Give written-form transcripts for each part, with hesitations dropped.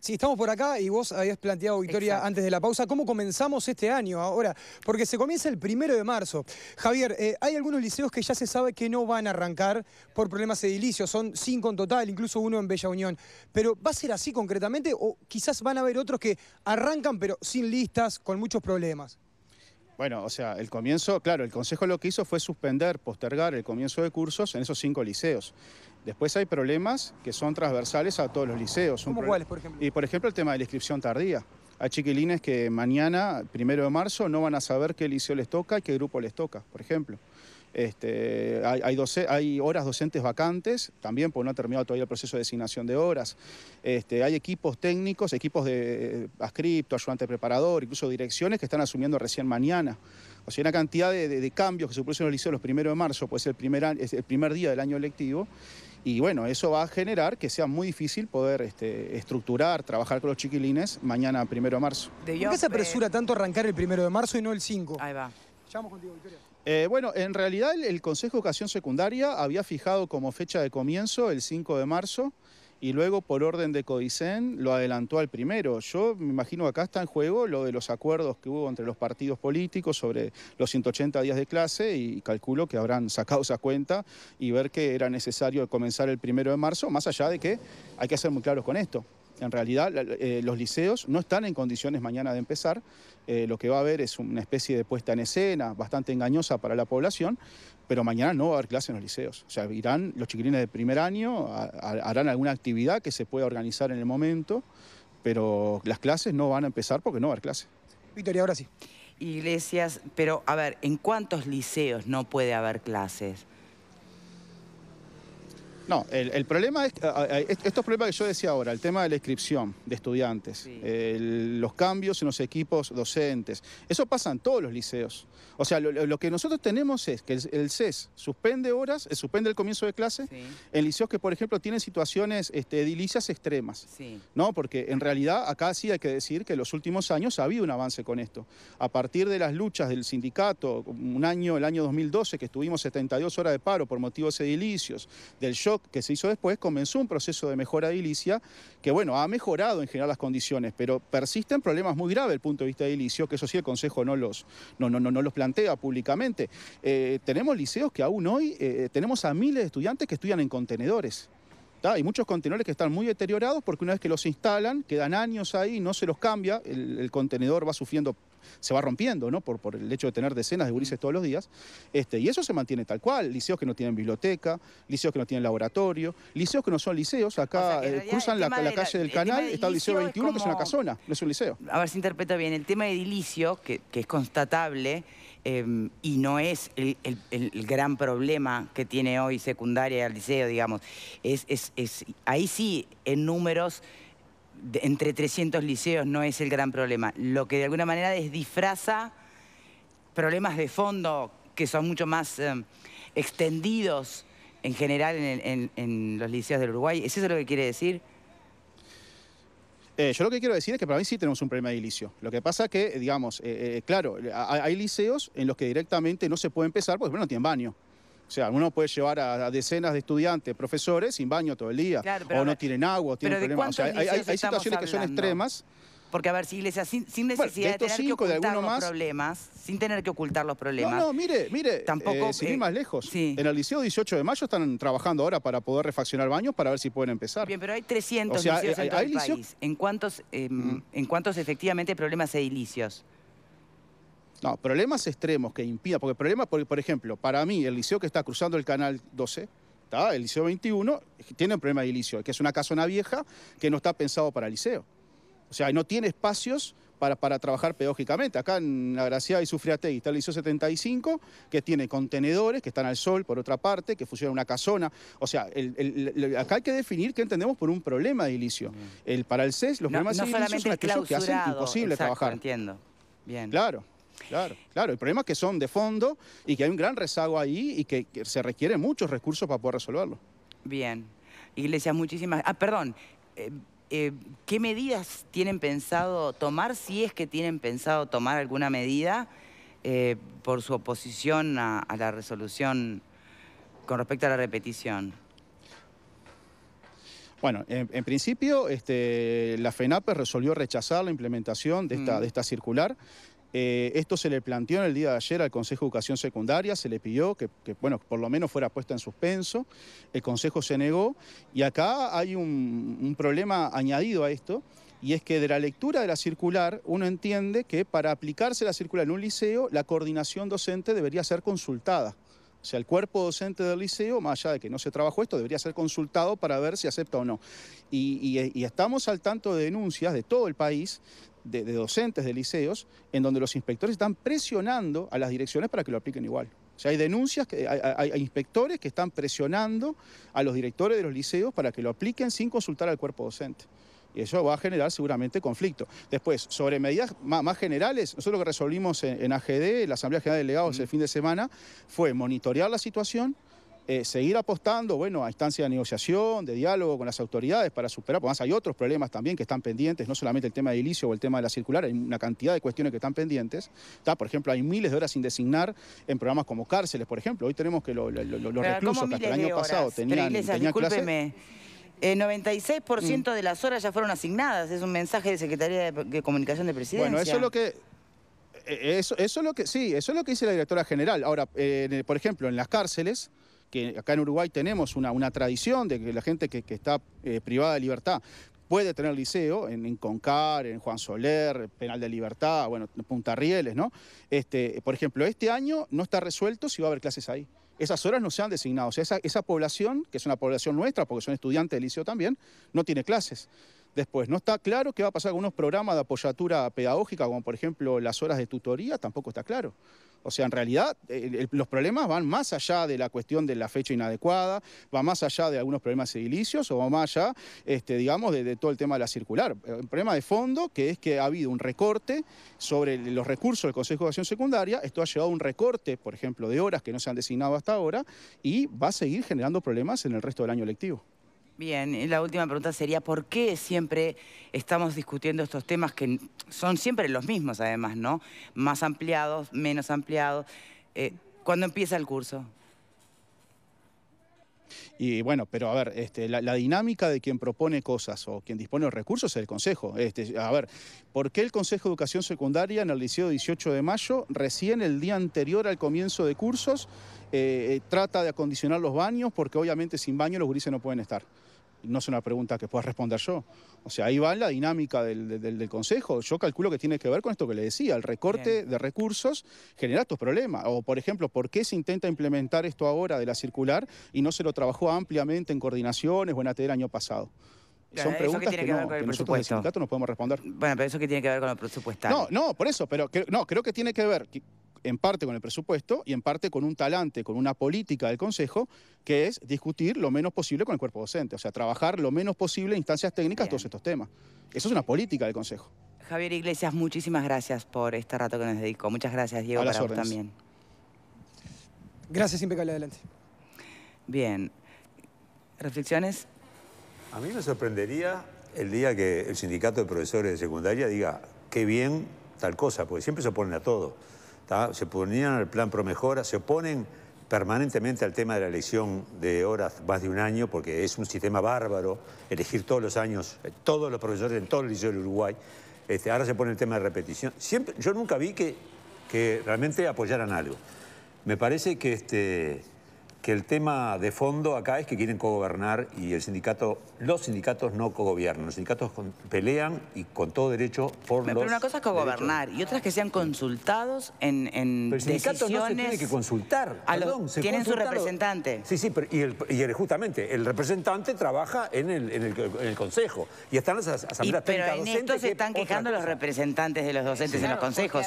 Sí, estamos por acá y vos habías planteado, Victoria, Exacto. antes de la pausa, cómo comenzamos este año ahora, porque se comienza el 1 de marzo. Javier, hay algunos liceos que ya se sabe que no van a arrancar por problemas edilicios, son 5 en total, incluso uno en Bella Unión. Pero ¿va a ser así concretamente o quizás van a haber otros que arrancan pero sin listas, con muchos problemas? Bueno, o sea, el comienzo, claro, el Consejo lo que hizo fue postergar el comienzo de cursos en esos 5 liceos. Después hay problemas que son transversales a todos los liceos. ¿Cómo cuáles, por ejemplo? Y por ejemplo el tema de la inscripción tardía. Hay chiquilines que mañana, 1 de marzo, no van a saber qué liceo les toca y qué grupo les toca, por ejemplo. Hay horas docentes vacantes, también porque no ha terminado todavía el proceso de designación de horas. Hay equipos técnicos, equipos de adscripto, ayudante preparador, incluso direcciones que están asumiendo recién mañana. O sea, una cantidad de cambios que se producen en los liceos los 1 de marzo, pues es el primer día del año lectivo. Y bueno, eso va a generar que sea muy difícil poder estructurar, trabajar con los chiquilines mañana 1 de marzo. ¿Por qué se apresura tanto arrancar el 1 de marzo y no el 5? Ahí va. Ya vamos contigo, Victoria. Bueno, en realidad el Consejo de Educación Secundaria había fijado como fecha de comienzo el 5 de marzo y luego por orden de Codicen lo adelantó al 1. Yo me imagino que acá está en juego lo de los acuerdos que hubo entre los partidos políticos sobre los 180 días de clase y calculo que habrán sacado esa cuenta y ver que era necesario comenzar el 1 de marzo, más allá de que hay que ser muy claros con esto. En realidad, los liceos no están en condiciones mañana de empezar. Lo que va a haber es una especie de puesta en escena bastante engañosa para la población, pero mañana no va a haber clases en los liceos. O sea, irán los chiquilines de primer año, harán alguna actividad que se pueda organizar en el momento, pero las clases no van a empezar porque no va a haber clase. Victoria, ahora sí. Iglesias, pero a ver, ¿en cuántos liceos no puede haber clases? No, el problema es, estos problemas que yo decía ahora, el tema de la inscripción de estudiantes, Sí. Los cambios en los equipos docentes, eso pasa en todos los liceos. O sea, lo que nosotros tenemos es que el CES suspende horas, suspende el comienzo de clase, Sí. en liceos que, por ejemplo, tienen situaciones edilicias extremas. Sí. ¿No? Porque en realidad acá sí hay que decir que en los últimos años ha habido un avance con esto. A partir de las luchas del sindicato, el año 2012, que estuvimos 72 horas de paro por motivos edilicios, del shock que se hizo después, comenzó un proceso de mejora edilicia que, bueno, ha mejorado en general las condiciones, pero persisten problemas muy graves desde el punto de vista edilicio, que eso sí el Consejo no los plantea públicamente. Tenemos liceos que aún hoy tenemos a miles de estudiantes que estudian en contenedores. Hay muchos contenedores que están muy deteriorados porque una vez que los instalan, quedan años ahí, no se los cambia, el contenedor va sufriendo, se va rompiendo, ¿no? Por el hecho de tener decenas de gurises todos los días. Y eso se mantiene tal cual. Liceos que no tienen biblioteca, liceos que no tienen laboratorio, liceos que no son liceos. Acá cruzan la calle del canal, está el Liceo 21, que es una casona, no es un liceo. A ver si interpreto bien. El tema edilicio, que es constatable, y no es el gran problema que tiene hoy secundaria al liceo, digamos. Ahí sí, en números, entre 300 liceos no es el gran problema. Lo que de alguna manera disfraza problemas de fondo que son mucho más extendidos en general en los liceos del Uruguay. ¿Es eso lo que quiere decir? Yo lo que quiero decir es que para mí sí tenemos un problema de edilicio. Lo que pasa que, digamos, claro, hay liceos en los que directamente no se puede empezar porque no tienen baño. O sea, uno puede llevar a decenas de estudiantes, profesores, sin baño todo el día. Claro, o no tienen agua, o tienen problemas. O sea, hay situaciones que son extremas. Porque, a ver, si Iglesias, sin necesidad de tener que ocultar los problemas, sin tener que ocultar los problemas. No, mire, tampoco, sin ir más lejos. Sí. En el Liceo 18 de Mayo están trabajando ahora para poder refaccionar baños para ver si pueden empezar. Bien, pero hay 300 liceos en todo el país. ¿En cuántos efectivamente hay problemas edilicios? No, problemas extremos que impidan, porque problemas, por ejemplo, para mí, el liceo que está cruzando el canal 12, el Liceo 21, tiene un problema edilicio, que es una casona vieja que no está pensado para el liceo. O sea, no tiene espacios para trabajar pedagógicamente. Acá en La Graciada y Sufriategui está el Liceo 75, que tiene contenedores que están al sol, por otra parte, que funciona una casona. O sea, acá hay que definir qué entendemos por un problema edilicio. Para el CES, los problemas edilicios son aquellos que hacen imposible trabajar. Entiendo. Bien. Claro. El problema es que son de fondo y que hay un gran rezago ahí y que se requieren muchos recursos para poder resolverlo. Bien. Iglesias, muchísimas... perdón. ¿Qué medidas tienen pensado tomar, si es que tienen pensado tomar alguna medida por su oposición a la resolución con respecto a la repetición? Bueno, en principio la FENAPES resolvió rechazar la implementación de esta circular. Esto se le planteó en el día de ayer al Consejo de Educación Secundaria, se le pidió que bueno, por lo menos fuera puesta en suspenso, el Consejo se negó y acá hay un problema añadido a esto, y es que de la lectura de la circular uno entiende que para aplicarse la circular en un liceo, la coordinación docente debería ser consultada. O sea, el cuerpo docente del liceo, más allá de que no se trabajó esto, debería ser consultado para ver si acepta o no. Y estamos al tanto de denuncias de todo el país, de docentes de liceos, en donde los inspectores están presionando a las direcciones para que lo apliquen igual. O sea, hay denuncias, hay inspectores que están presionando a los directores de los liceos para que lo apliquen sin consultar al cuerpo docente. Y eso va a generar seguramente conflicto. Después, sobre medidas más generales, nosotros lo que resolvimos en AGD, la Asamblea General de Delegados el fin de semana, fue monitorear la situación, seguir apostando, bueno, a instancia de negociación, de diálogo con las autoridades para superar, porque además hay otros problemas también que están pendientes, no solamente el tema de edilicio o el tema de la circular, hay una cantidad de cuestiones que están pendientes. Por ejemplo, hay miles de horas sin designar en programas como cárceles, por ejemplo. Hoy tenemos que los reclusos que hasta el año pasado tenían clases. 96% de las horas ya fueron asignadas. Es un mensaje de Secretaría de Comunicación de Presidencia. Bueno, eso es lo que... Eso es lo que dice la directora general. Ahora, por ejemplo, en las cárceles, que acá en Uruguay tenemos una tradición de que la gente que está privada de libertad puede tener liceo, en Concar, en Juan Soler, Penal de Libertad, bueno, Punta Rieles, ¿no? Por ejemplo, este año no está resuelto si va a haber clases ahí. Esas horas no se han designado. O sea, esa población, que es una población nuestra, porque son estudiantes del liceo también, no tiene clases. Después, no está claro qué va a pasar con unos programas de apoyatura pedagógica, como por ejemplo las horas de tutoría, tampoco está claro. O sea, en realidad, los problemas van más allá de la cuestión de la fecha inadecuada, va más allá de algunos problemas edilicios o va más allá, digamos, de todo el tema de la circular. Un problema de fondo que es que ha habido un recorte sobre los recursos del Consejo de Educación Secundaria. Esto ha llevado a un recorte, por ejemplo, de horas que no se han designado hasta ahora y va a seguir generando problemas en el resto del año lectivo. Bien, y la última pregunta sería, ¿por qué siempre estamos discutiendo estos temas que son siempre los mismos, además, ¿no? Más ampliados, menos ampliados. ¿Cuándo empieza el curso? Y bueno, pero a ver, la dinámica de quien propone cosas o quien dispone de recursos es el Consejo. A ver, ¿por qué el Consejo de Educación Secundaria en el Liceo 18 de Mayo, recién el día anterior al comienzo de cursos, trata de acondicionar los baños? Porque obviamente sin baño los gurises no pueden estar. No es una pregunta que pueda responder yo. O sea, ahí va la dinámica del Consejo. Yo calculo que tiene que ver con esto que le decía, el recorte de recursos genera estos problemas. O, por ejemplo, ¿por qué se intenta implementar esto ahora de la circular y no se lo trabajó ampliamente en coordinaciones o en ATE el año pasado? Son preguntas que nosotros del sindicato no podemos responder. Bueno, pero eso que tiene que ver con lo presupuestario. No, por eso, pero creo que tiene que ver en parte con el presupuesto y en parte con un talante, con una política del Consejo, que es discutir lo menos posible con el cuerpo docente. O sea, trabajar lo menos posible en instancias técnicas todos estos temas. Eso es una política del Consejo. Javier Iglesias, muchísimas gracias por este rato que nos dedicó. Muchas gracias, Diego, para vos también. Gracias, impecable, adelante. Bien. ¿Reflexiones? A mí me sorprendería el día que el sindicato de profesores de secundaria diga qué bien tal cosa, porque siempre se oponen a todo. Se oponían al plan Promejora, se oponen permanentemente al tema de la elección de horas más de un año, porque es un sistema bárbaro, elegir todos los años, todos los profesores en todo el liceo del Uruguay. Ahora se pone el tema de repetición. Yo nunca vi que realmente apoyaran algo. Me parece que el tema de fondo acá es que quieren cogobernar y los sindicatos no cogobiernan. Los sindicatos pelean y con todo derecho por Pero una cosa es cogobernar y otra es que sean consultados en pero el sindicato decisiones. no se tiene que consultar. Tienen su representante. Sí, pero justamente el representante trabaja en el consejo y están las asambleas técnicas docentes. Pero en esto se están quejando los representantes de los docentes en los consejos.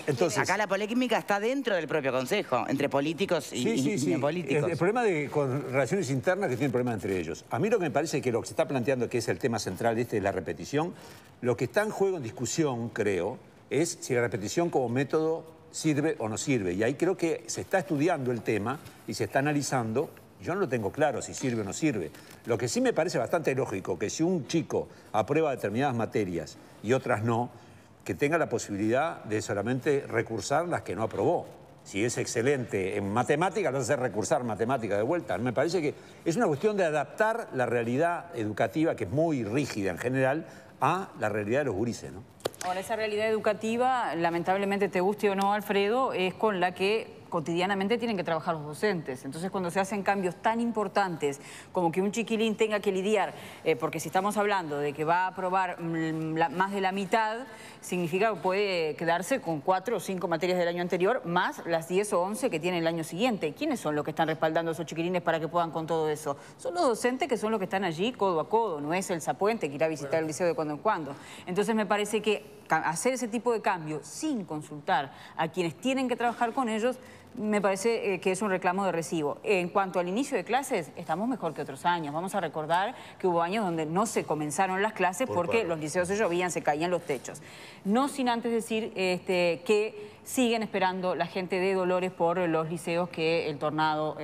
Entonces, acá la polémica está dentro del propio consejo, entre políticos y no políticos. El problema con relaciones internas que tienen problemas entre ellos. A mí lo que me parece que lo que se está planteando, que es el tema central de la repetición, lo que está en juego en discusión, creo, es si la repetición como método sirve o no sirve. Y ahí creo que se está estudiando el tema y se está analizando. Yo no lo tengo claro si sirve o no sirve. Lo que sí me parece bastante lógico, que si un chico aprueba determinadas materias y otras no, que tenga la posibilidad de solamente recursar las que no aprobó. Si es excelente en matemáticas, lo hace recursar matemáticas de vuelta. Me parece que es una cuestión de adaptar la realidad educativa, que es muy rígida en general, a la realidad de los gurises, ¿no? Ahora, esa realidad educativa, lamentablemente, te guste o no, Alfredo, es con la que cotidianamente tienen que trabajar los docentes. Entonces, cuando se hacen cambios tan importantes como que un chiquilín tenga que lidiar, porque si estamos hablando de que va a aprobar más de la mitad, significa que puede quedarse con 4 o 5 materias del año anterior, más las 10 o 11 que tiene el año siguiente. ¿Quiénes son los que están respaldando a esos chiquilines para que puedan con todo eso? Son los docentes, que son los que están allí codo a codo, no es el zapuente que irá a visitar el liceo de cuando en cuando. Entonces, me parece que hacer ese tipo de cambio sin consultar a quienes tienen que trabajar con ellos, me parece que es un reclamo de recibo. En cuanto al inicio de clases, estamos mejor que otros años. Vamos a recordar que hubo años donde no se comenzaron las clases porque los liceos se llovían, se caían los techos. No sin antes decir que siguen esperando la gente de Dolores por los liceos que el tornado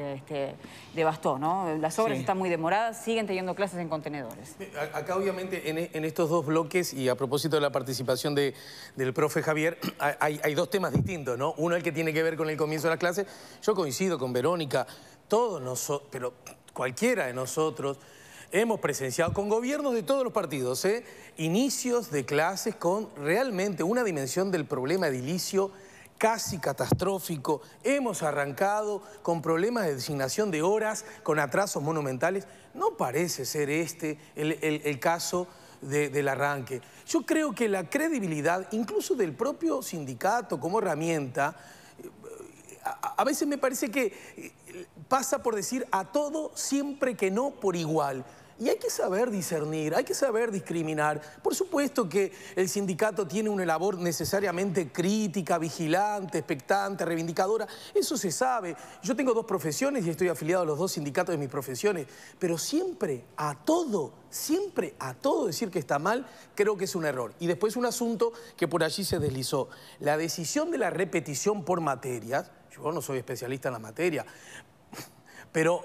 devastó, ¿no? Las obras están muy demoradas, siguen teniendo clases en contenedores. Acá obviamente en estos dos bloques, y a propósito de la participación del profe Javier, hay dos temas distintos, ¿no? Uno el que tiene que ver con el comienzo de la clase. Yo coincido con Verónica, todos nosotros, pero cualquiera de nosotros, hemos presenciado con gobiernos de todos los partidos, inicios de clases con realmente una dimensión del problema edilicio casi catastrófico. Hemos arrancado con problemas de designación de horas, con atrasos monumentales. No parece ser el caso del arranque. Yo creo que la credibilidad, incluso del propio sindicato como herramienta, a veces me parece que pasa por decir a todo siempre que no por igual. Y hay que saber discernir, hay que saber discriminar. Por supuesto que el sindicato tiene una labor necesariamente crítica, vigilante, expectante, reivindicadora. Eso se sabe. Yo tengo dos profesiones y estoy afiliado a los dos sindicatos de mis profesiones. Pero siempre a todo decir que está mal, creo que es un error. Y después un asunto que por allí se deslizó. La decisión de la repetición por materias, yo no soy especialista en la materia, pero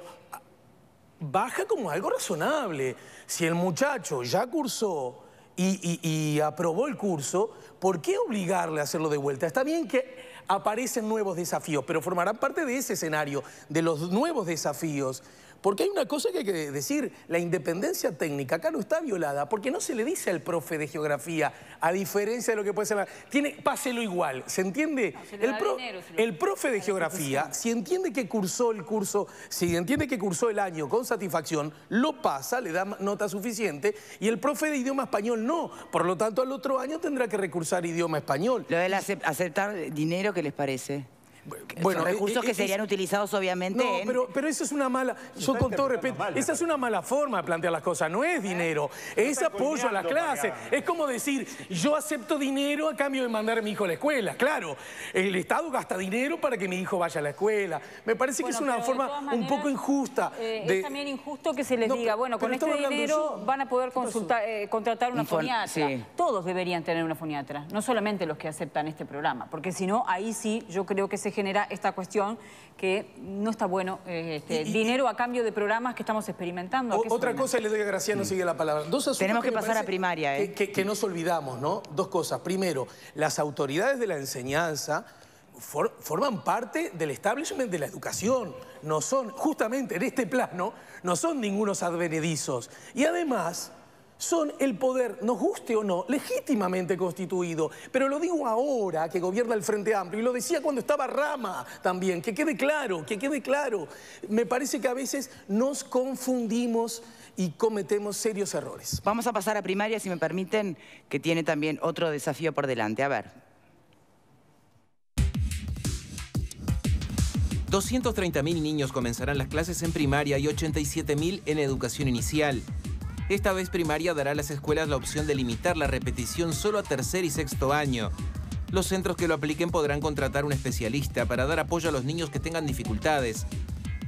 baja como algo razonable. Si el muchacho ya cursó y aprobó el curso, ¿por qué obligarle a hacerlo de vuelta? Está bien que aparecen nuevos desafíos, pero formarán parte de ese escenario, de los nuevos desafíos. Porque hay una cosa que hay que decir, la independencia técnica acá no está violada, porque no se le dice al profe de geografía, a diferencia de lo que puede ser, páselo igual, ¿se entiende? El profe de geografía, si entiende que cursó el curso, si entiende que cursó el año con satisfacción, lo pasa, le da nota suficiente, y el profe de idioma español no. Por lo tanto, al otro año tendrá que recursar idioma español. Lo del aceptar dinero, ¿qué les parece? Bueno, son recursos que serían utilizados obviamente pero eso es una mala, yo con todo respeto, esa es una mala forma de plantear las cosas, no es dinero, es apoyo a las clases. Es como decir, yo acepto dinero a cambio de mandar a mi hijo a la escuela. Claro, el Estado gasta dinero para que mi hijo vaya a la escuela. Me parece que es una forma un poco injusta. Es también injusto que se les diga, bueno, con este dinero van a poder contratar una foniatra. Sí. Todos deberían tener una foniatra, no solamente los que aceptan este programa, porque si no, ahí sí yo creo que se genera esta cuestión que no está bueno, dinero a cambio de programas que estamos experimentando. Otra cosa, le doy a Graciano, sigue la palabra. Dos asuntos tenemos que pasar a primaria. Que nos olvidamos, ¿no? Dos cosas. Primero, las autoridades de la enseñanza forman parte del establishment de la educación. No son, justamente en este plano, no son ningunos advenedizos. Y además son el poder, nos guste o no, legítimamente constituido. Pero lo digo ahora que gobierna el Frente Amplio, y lo decía cuando estaba Rama también, que quede claro, que quede claro. Me parece que a veces nos confundimos y cometemos serios errores. Vamos a pasar a primaria, si me permiten, que tiene también otro desafío por delante. A ver. 230.000 niños comenzarán las clases en primaria y 87.000 en educación inicial. Esta vez primaria dará a las escuelas la opción de limitar la repetición solo a tercer y sexto año. Los centros que lo apliquen podrán contratar un especialista para dar apoyo a los niños que tengan dificultades.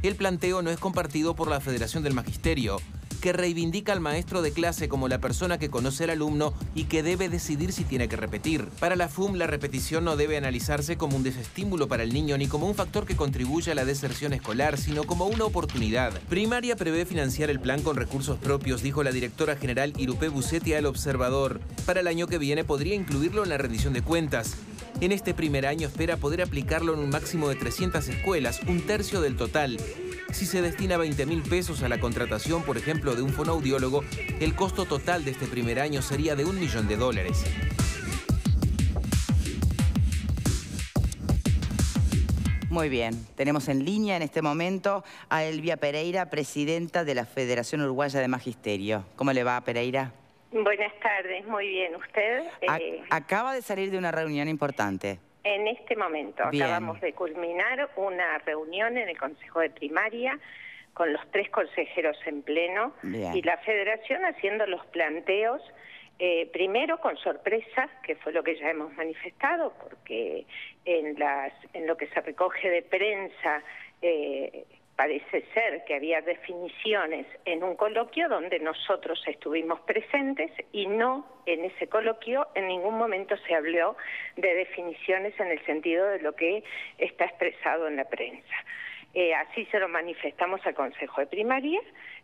El planteo no es compartido por la Federación del Magisterio, que reivindica al maestro de clase como la persona que conoce al alumno y que debe decidir si tiene que repetir. Para la FUM, la repetición no debe analizarse como un desestímulo para el niño ni como un factor que contribuya a la deserción escolar, sino como una oportunidad. Primaria prevé financiar el plan con recursos propios, dijo la directora general Irupé Bucetti al Observador. Para el año que viene podría incluirlo en la rendición de cuentas. En este primer año espera poder aplicarlo en un máximo de 300 escuelas, un tercio del total. Si se destina 20.000 pesos a la contratación, por ejemplo, de un fonoaudiólogo, el costo total de este primer año sería de $1 millón. Muy bien, tenemos en línea en este momento a Elvia Pereira, presidenta de la Federación Uruguaya de Magisterio. ¿Cómo le va, Pereira? Buenas tardes, muy bien. ¿Usted? Acaba de salir de una reunión importante. En este momento acabamos de culminar una reunión en el Consejo de Primaria con los 3 consejeros en pleno y la Federación haciendo los planteos. Primero con sorpresa, que fue lo que ya hemos manifestado, porque en lo que se recoge de prensa parece ser que había definiciones en un coloquio donde nosotros estuvimos presentes y no en ese coloquio en ningún momento se habló de definiciones en el sentido de lo que está expresado en la prensa. Así se lo manifestamos al Consejo de Primaria,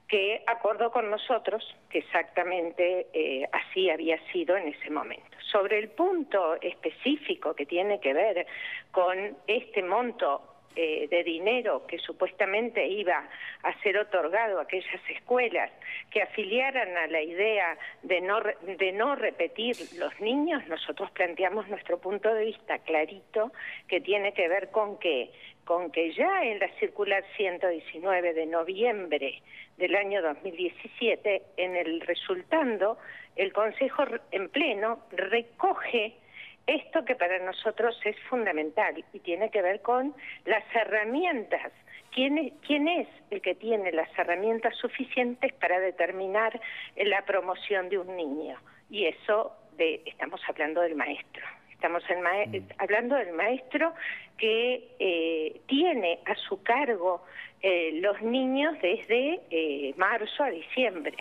que acordó con nosotros que exactamente así había sido en ese momento. Sobre el punto específico que tiene que ver con este monto de dinero que supuestamente iba a ser otorgado a aquellas escuelas que afiliaran a la idea de no repetir los niños, nosotros planteamos nuestro punto de vista clarito, que tiene que ver con que ya en la circular 119 de noviembre del año 2017, en el resultando, el Consejo en pleno recoge esto que para nosotros es fundamental y tiene que ver con las herramientas. ¿Quién es el que tiene las herramientas suficientes para determinar la promoción de un niño? Y eso estamos hablando del maestro. Estamos hablando del maestro que tiene a su cargo los niños desde marzo a diciembre.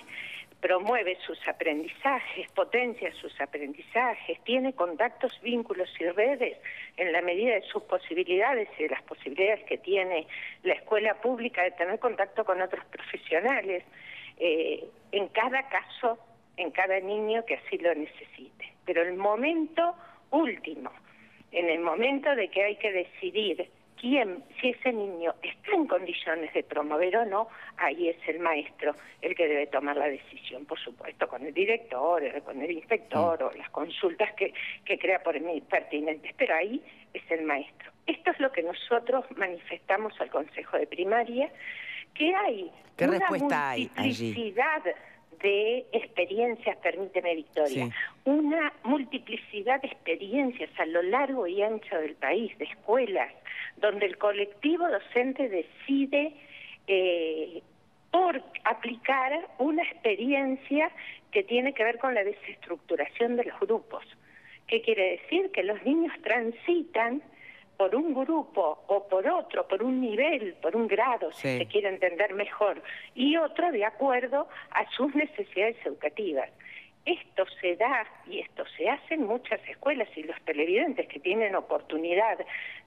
Promueve sus aprendizajes, potencia sus aprendizajes, tiene contactos, vínculos y redes en la medida de sus posibilidades y de las posibilidades que tiene la escuela pública de tener contacto con otros profesionales, en cada caso, en cada niño que así lo necesite. Pero el momento último, en el momento de que hay que decidir si ese niño está en condiciones de promover o no, ahí es el maestro el que debe tomar la decisión, por supuesto, con el director, con el inspector o las consultas que crea por mí pertinentes, pero ahí es el maestro. Esto es lo que nosotros manifestamos al Consejo de Primaria, que hay una multiplicidad de experiencias, permíteme Victoria, una multiplicidad de experiencias a lo largo y ancho del país, de escuelas, donde el colectivo docente decide por aplicar una experiencia que tiene que ver con la desestructuración de los grupos. ¿Qué quiere decir? Que los niños transitan por un grupo o por otro, por un nivel, por un grado, si se quiere entender mejor, y otro de acuerdo a sus necesidades educativas. Esto se da y esto se hace en muchas escuelas y los televidentes que tienen oportunidad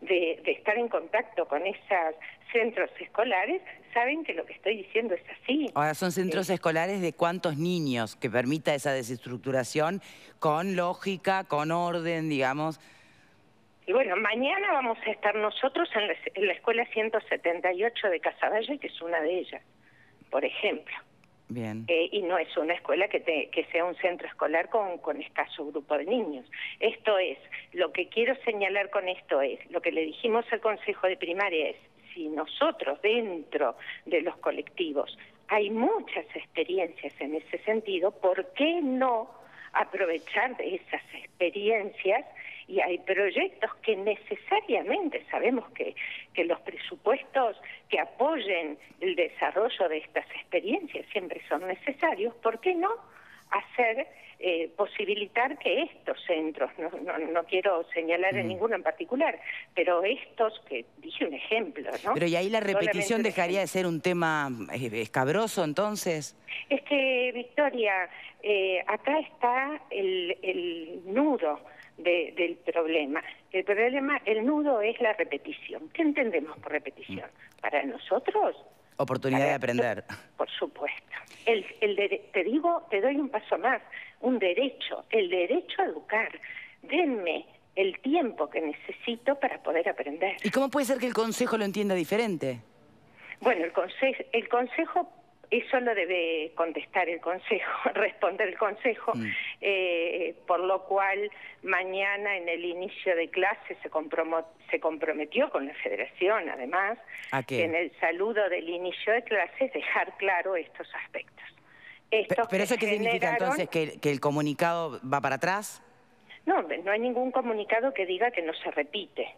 de estar en contacto con esos centros escolares saben que lo que estoy diciendo es así. Ahora, ¿son centros escolares de cuántos niños que permita esa desestructuración con lógica, con orden, digamos? Y bueno, mañana vamos a estar nosotros en la escuela 178 de Casaballe, que es una de ellas, por ejemplo. Bien. Y no es una escuela que sea un centro escolar con escaso grupo de niños. Esto es, lo que quiero señalar con esto es, lo que le dijimos al Consejo de Primaria es, si nosotros dentro de los colectivos hay muchas experiencias en ese sentido, ¿por qué no aprovechar de esas experiencias? Y hay proyectos que necesariamente sabemos que los presupuestos que apoyen el desarrollo de estas experiencias siempre son necesarios. ¿Por qué no hacer, posibilitar que estos centros, no quiero señalar en ninguno en particular, pero estos que dije un ejemplo, ¿no? Pero y ahí la repetición dejaría de ser un tema escabroso, entonces. Es que, Victoria, acá está el nudo del problema. El nudo es la repetición. ¿Qué entendemos por repetición? Para nosotros... Oportunidad de aprender. Por supuesto. Te doy un paso más, un derecho, el derecho a educar. Denme el tiempo tiempo que necesito para poder aprender. ¿Y cómo puede ser que el Consejo lo entienda diferente? Bueno, el Consejo, eso lo debe contestar el Consejo, responder el Consejo, por lo cual mañana en el inicio de clase se comprometió con la Federación, además, que en el saludo del inicio de clases dejar claro estos aspectos. ¿Pero eso qué significa entonces? ¿Que el comunicado va para atrás? No, no hay ningún comunicado que diga que no se repite.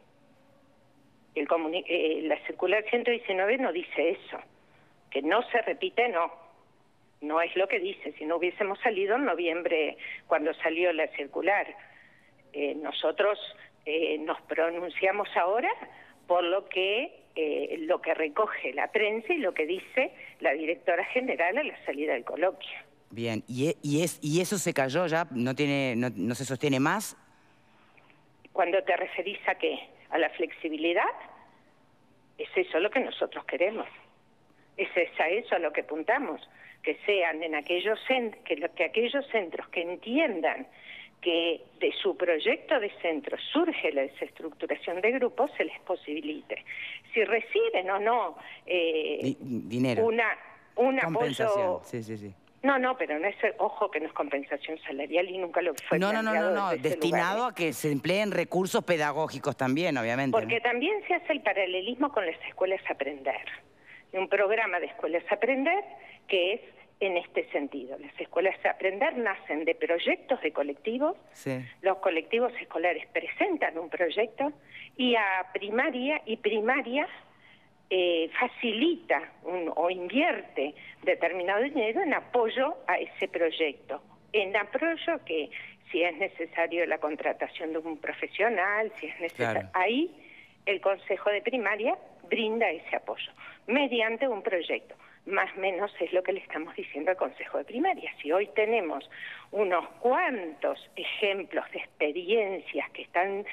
La circular 119 no dice eso. Que no se repite, no es lo que dice. Si no hubiésemos salido en noviembre cuando salió la circular, nosotros nos pronunciamos ahora por lo que recoge la prensa y lo que dice la directora general a la salida del coloquio. Bien, ¿y eso se cayó ya? ¿No se sostiene más? ¿Cuándo te referís a qué? ¿A la flexibilidad? Es eso lo que nosotros queremos. Es a eso a lo que apuntamos, que sean en aquellos centros que entiendan que de su proyecto de centro surge la desestructuración de grupos, se les posibilite. Si reciben o no dinero, un compensación. apoyo... Sí. No, pero no es, ojo, que no es compensación salarial y nunca lo fue. No, destinado a que se empleen recursos pedagógicos también, obviamente. Porque también se hace el paralelismo con las escuelas Aprender. Un programa de escuelas Aprender que es en este sentido. Las escuelas Aprender nacen de proyectos de colectivos, los colectivos escolares presentan un proyecto y a primaria facilita o invierte determinado dinero en apoyo a ese proyecto. En apoyo que si es necesario la contratación de un profesional, si es necesario, ahí el Consejo de Primaria brinda ese apoyo mediante un proyecto. Más o menos es lo que le estamos diciendo al Consejo de Primaria. Si hoy tenemos unos cuantos ejemplos de experiencias que están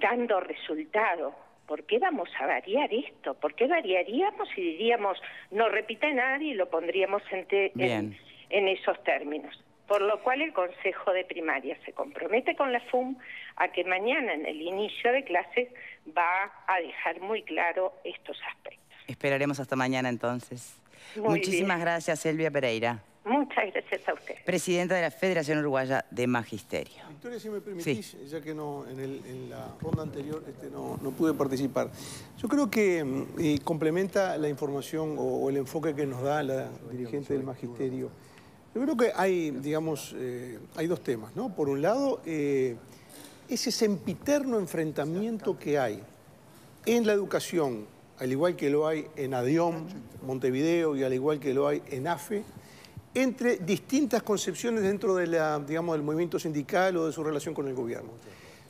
dando resultado, ¿por qué vamos a variar esto? ¿Por qué variaríamos y diríamos no repite nadie y lo pondríamos en esos términos? Por lo cual el Consejo de Primaria se compromete con la FUM a que mañana en el inicio de clases va a dejar muy claro estos aspectos. Esperaremos hasta mañana entonces. Muchísimas gracias, Elvia Pereira. Muchas gracias a usted. Presidenta de la Federación Uruguaya de Magisterio. Victoria, si me permitís, ya que en la ronda anterior no pude participar. Yo creo que complementa la información o el enfoque que nos da la dirigente del Magisterio. Yo creo que hay, digamos, hay dos temas, ¿no? Por un lado, ese sempiterno enfrentamiento que hay en la educación, al igual que lo hay en ADIOM, Montevideo, y al igual que lo hay en AFE, entre distintas concepciones dentro de del movimiento sindical o de su relación con el gobierno.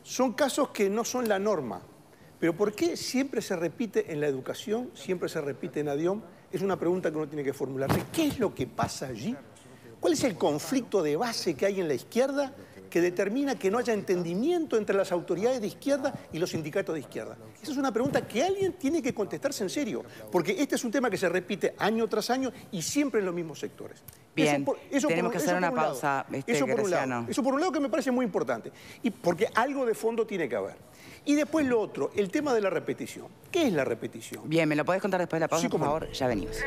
Son casos que no son la norma, pero ¿por qué siempre se repite en la educación, siempre se repite en ADIOM? Es una pregunta que uno tiene que formularse. ¿Qué es lo que pasa allí? ¿Cuál es el conflicto de base que hay en la izquierda que determina que no haya entendimiento entre las autoridades de izquierda y los sindicatos de izquierda? Esa es una pregunta que alguien tiene que contestarse en serio, porque este es un tema que se repite año tras año y siempre en los mismos sectores. Bien, tenemos que hacer una pausa, Graciano. Eso por un lado que me parece muy importante, y porque algo de fondo tiene que haber. Y después lo otro, el tema de la repetición. ¿Qué es la repetición? Bien, ¿me lo podés contar después de la pausa, por favor? Ya venimos.